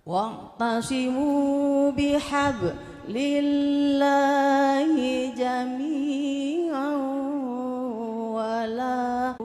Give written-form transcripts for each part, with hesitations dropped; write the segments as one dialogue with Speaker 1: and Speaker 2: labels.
Speaker 1: wa'tasimu bihablillahi jami'an wala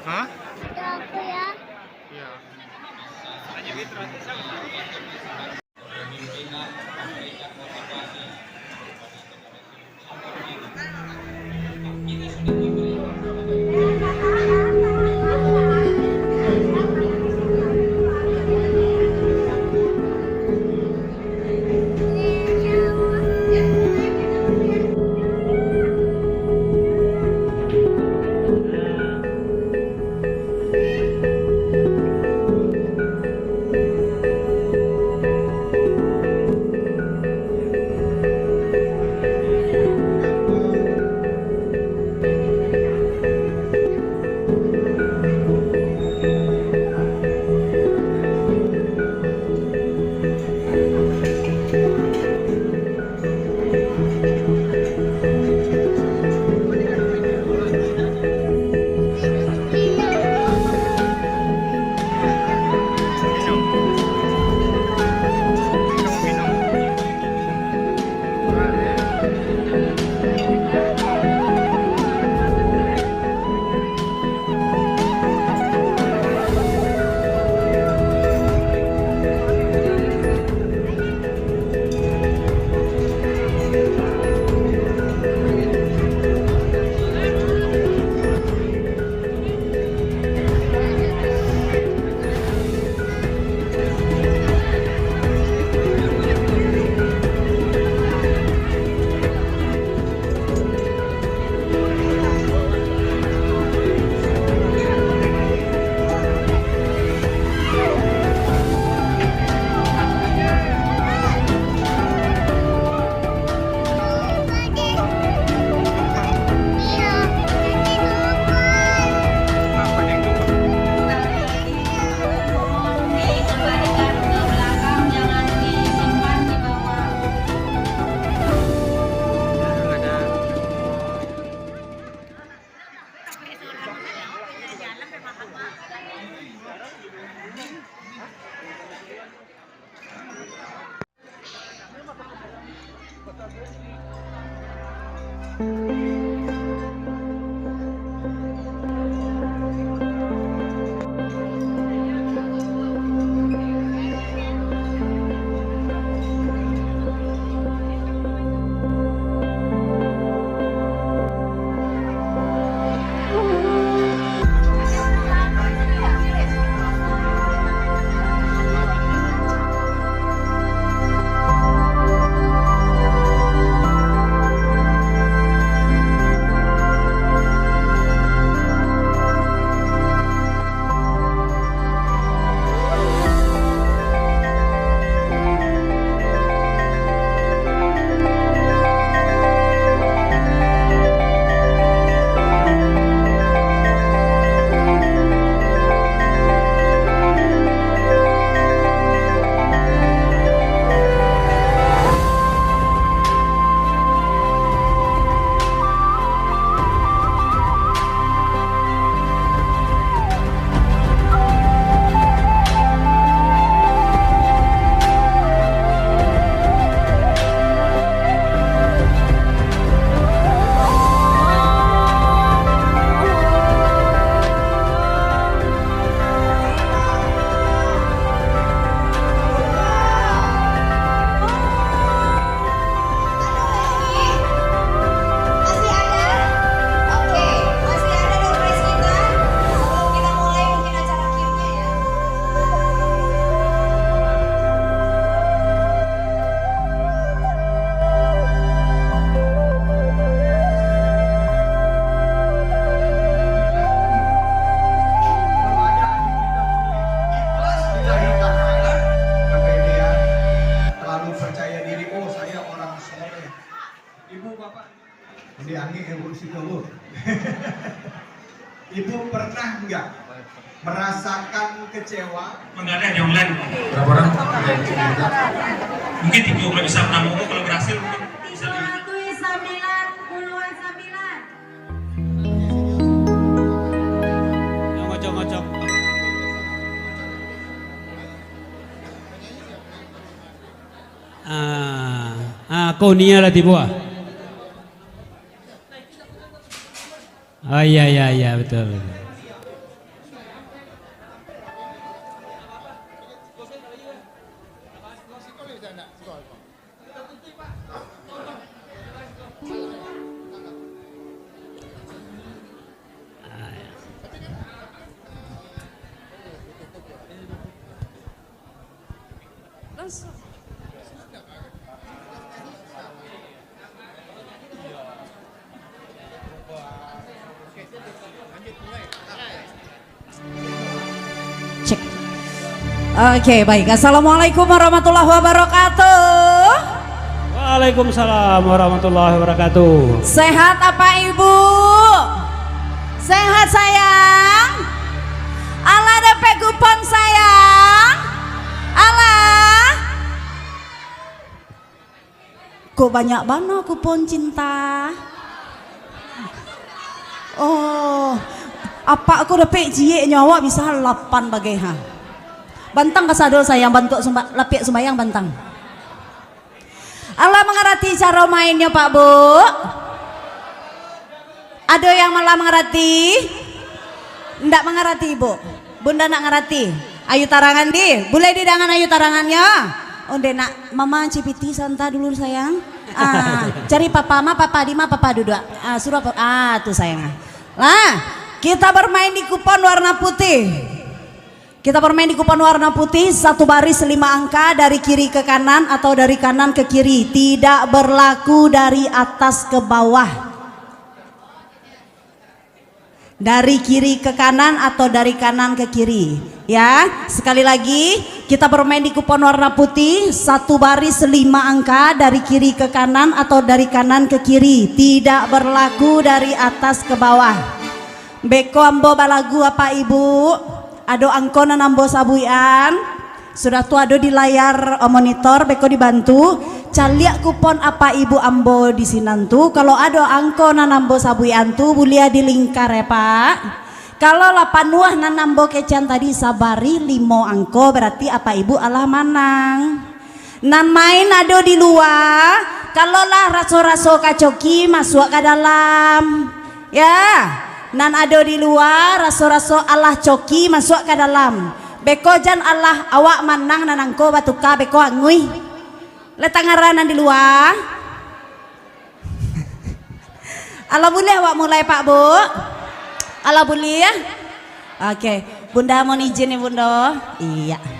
Speaker 2: Hah?
Speaker 3: Itu aku ya.
Speaker 2: Iya.
Speaker 3: merasakan kecewa.
Speaker 4: Enggak ada yang online.
Speaker 3: Berapa orang yang cerita?
Speaker 4: Mungkin 30 bisa menambah kalau berhasil mungkin bisa lebih.
Speaker 2: Ngocok-ngocok.
Speaker 5: Kau nia lah tiba. Oh iya betul.
Speaker 1: Cek. Oke, baik. Assalamualaikum warahmatullahi wabarakatuh.
Speaker 5: Waalaikumsalam warahmatullahi wabarakatuh.
Speaker 1: Sehat apa Ibu? Sehat sayang? Allah dapat kupon sayang? Allah? Kok banyak banget kupon cinta? Oh, apa aku dapat cie nyawa bisa 8 bagai ha. Bantang kasadol sayang bantu lapik sembayang bantang. Allah mengerti cara mainnya Pak Bu. Ada yang malah mengerti? Ndak mengerti Ibu. Bunda nak ngerti. Ayu tarangan di. Boleh didangan ayu tarangannya. Onde nak mama cipiti santa dulu sayang. Cari papa ma papa di ma papa duduk. Suruh apa? Tuh sayang. Nah, kita bermain di kupon warna putih. Kita bermain di kupon warna putih, 1 baris 5 angka dari kiri ke kanan atau dari kanan ke kiri. Tidak berlaku dari atas ke bawah. Dari kiri ke kanan atau dari kanan ke kiri. Ya, sekali lagi kita bermain di kupon warna putih, 1 baris 5 angka dari kiri ke kanan atau dari kanan ke kiri. Tidak berlaku dari atas ke bawah. Beko ambo balagu apa Ibu? Ado angkona nambo sabuian. Sudah tuh ado di layar monitor beko dibantu. Caliak kupon apa Ibu ambo di sinantu. Kalau ado angkona nambo sabuian tu bulia di lingkar ya Pak. Kalau 8 nuah nambo kecian tadi sabari 5 angko berarti apa Ibu alah manang. Nan main ado di luar. Kalau lah raso-raso kacoki masuk ke dalam. Ya. Nan ado di luar raso-raso Allah coki masuk ke dalam. Beko jan Allah awak manang nanangko batuka beko angui. Letangaranan di luar. Allah boleh awak mulai Pak Bu. Allah boleh ya. Oke, Bunda mau izin nih Bunda. Iya.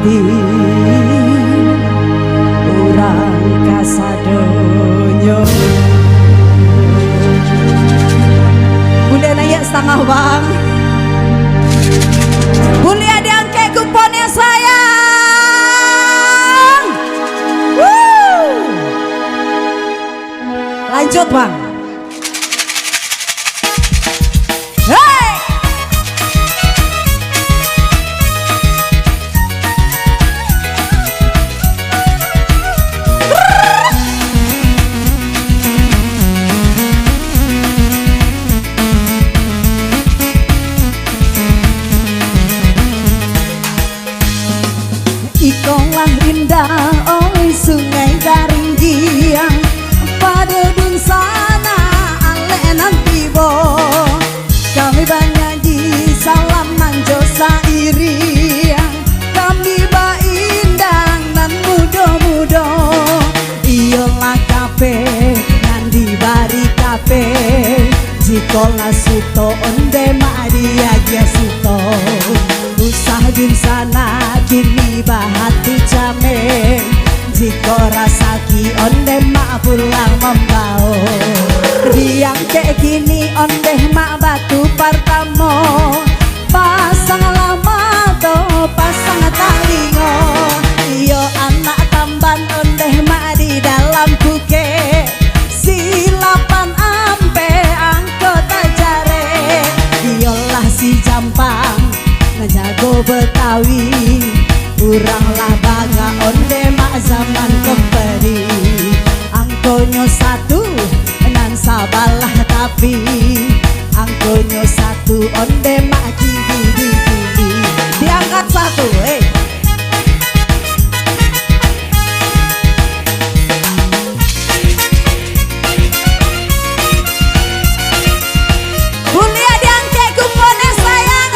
Speaker 1: hati orang kasadonyo. Bunda naya setengah bang. Bunda diangke kuponnya sayang. Lanjut bang. Hey! Ikolah indah oi sungai garing giang pada dun sana ale nanti bo kami banyaji salam manjo sairiang kami ba indang dan mudo-mudo iyolah kape nandi bari kape jikola suto onde maria gia suto usah din sana kini bahati jame jiko rasaki onde mak pulang membau riang kek kini onde mak batu partamo pasang lama to pasang talingo iyo anak tamban onde mak di dalam buke silapan ampe angko tajare iyolah si jampang ngejago Betawi urang lah bangga onde mak zaman kembali angkonyo satu nan sabalah tapi angkonyo satu onde mak kini diangkat satu Bulia diangke kuponnya sayang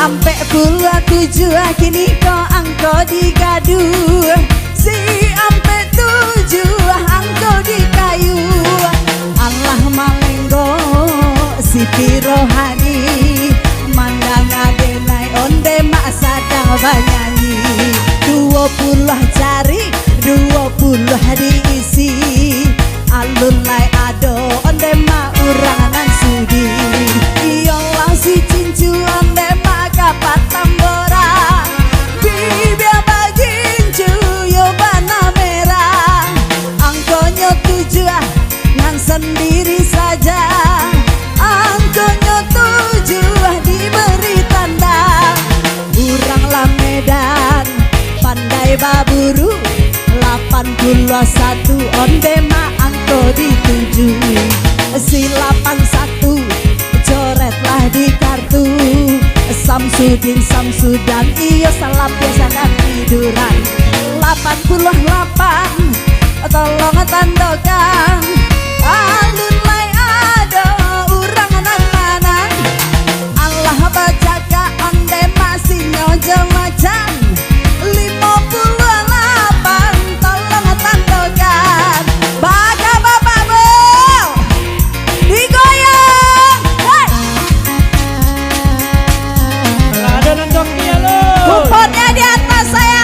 Speaker 1: Ampe pula tujuh kini kau angko digadu si ampe tujuh angko di kayu Allah malenggo si pirohani mandang adenai onde mak sadang banyanyi 20 jari 20 diisi alun lai ado onde mak urangan sudi iyalah si cincu onde kapat tambora bibia bagincu yo bana merah angkonyo tujuh ngan sendiri saja angkonyo tujuh diberi tanda urang lah Medan pandai baburu 81 onde ma angko ditujui si 81 coretlah di kartu Samsudin Samsudan iyo salah biasa dan tiduran 88 tolong tandokan alun lai ado urangan manang Allah bajaga onde masih nyojo macan 58 tolong tandokan baga bapak bo digoyang
Speaker 5: Ada nendoknya lo.
Speaker 1: kuponnya di atas saya.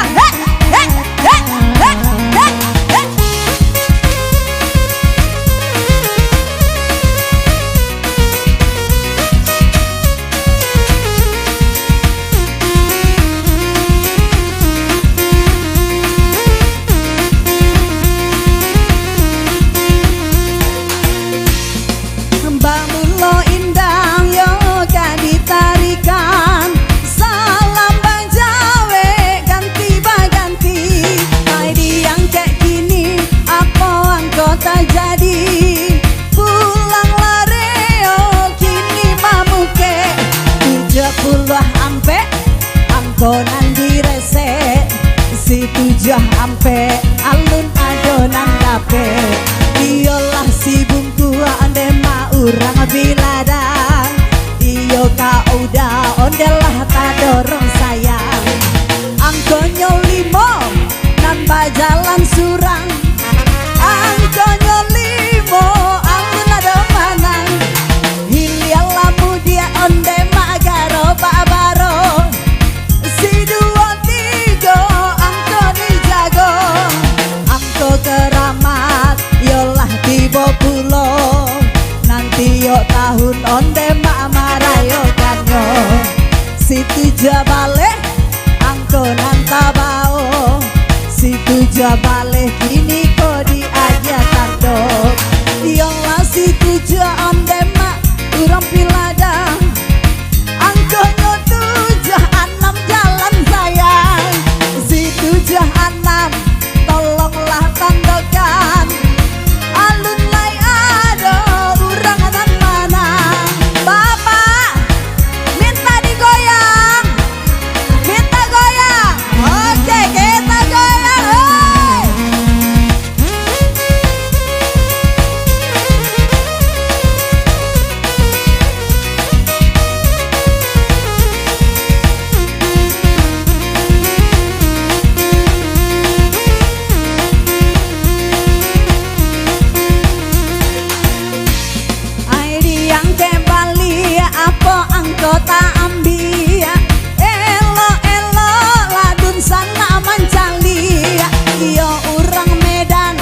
Speaker 1: jah ampe alun adonan dape iyolah si bungku ande ma urang biladang iyo ka udah ondelah ta dorong sayang angkonyo limo nambah jalan surang angkonyo limo alun ada manang hilialah mudia onde ma garo babaro si dua tiga angko dijago angko keramat yolah tiba pulo nanti yo tahun onde mak marayo kanyo situ jabale angko nantabao situ jabale kini ko diaja tandok yolah situ ja onde mak urang piladang angko nyo 76 jalan sayang situ ja 6 tolonglah tandokan alun lai ada urang dan mana bapak minta digoyang minta goyang oke kita goyang hei. Yang kembali apa anggota ambia elo ladun sana mancali iyo urang Medan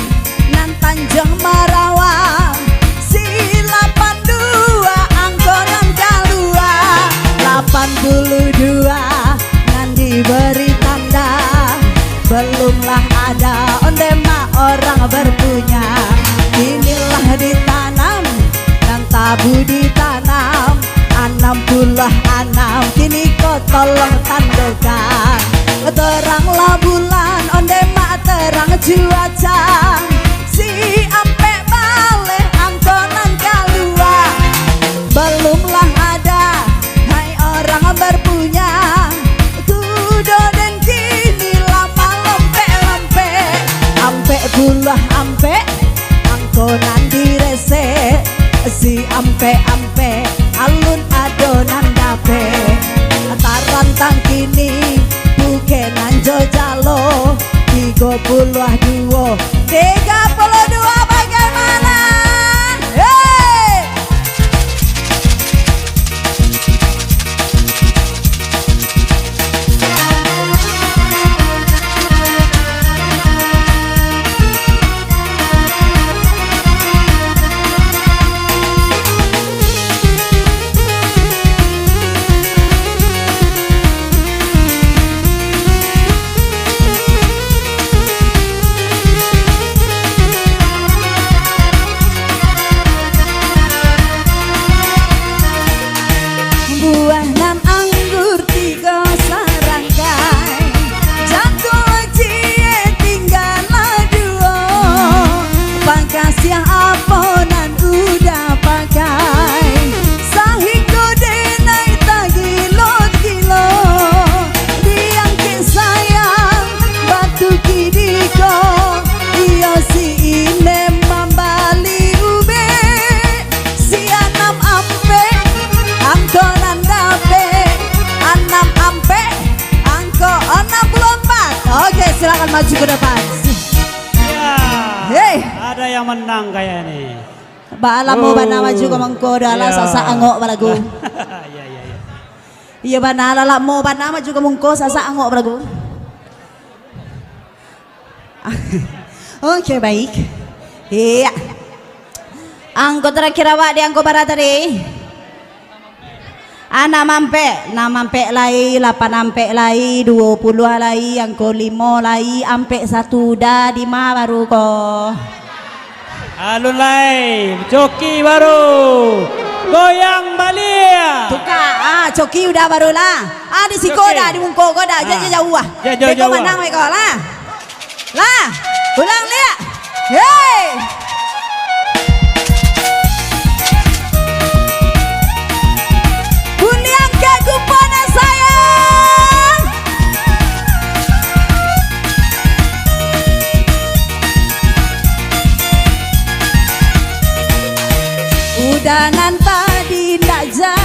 Speaker 1: nan Tanjung Marawa si 82 angkonan kalua 82 nan diberi tanda belumlah ada onde ma orang berpunya inilah ditanam tabu ditanam 66 kini kau tolong tandokan teranglah bulan onde mak terang cuaca si ampe bale angkonan kalua belumlah ada hai orang berpunya kudo dan kini lama lempe ampe bulah ampe angkonan direse si ampe alun adonan dape tarantang kini bukenan jojalo 32 bagaimana hey! buah nan anggur 3 serangkai jatuh cie tinggal 2 pangkasih apa nan udah pakai sahiko denai tagilo diangke sayang batu kidiko iyo si inem mambali ube si 6 ampe angkonan dape 6 ampe angko 64 oke silakan maju ke depan
Speaker 5: Ya,
Speaker 1: hei
Speaker 5: ada yang menang kayak ini.
Speaker 1: bala mo bana maju ke mengko dala
Speaker 5: Ya.
Speaker 1: sasa angok balagu
Speaker 5: Ya.
Speaker 1: iya bana lala mo bana maju ke mengko sasa angok balagu oke baik iya angko terakhir awak di angko barat tadi Namampe lai 8 ampe lai 20 lai angko 5 lai ampe 1 dah 5 baru ko
Speaker 5: Alun lai, joki baru, goyang balik.
Speaker 1: tuka coki udah baru lah di si
Speaker 5: Joki.
Speaker 1: koda di mungko koda jauh ah
Speaker 5: Jauh.
Speaker 1: menang mereka lah ulang lihat hei Buniang ke kupona sayang Udangan tadi ndak jadi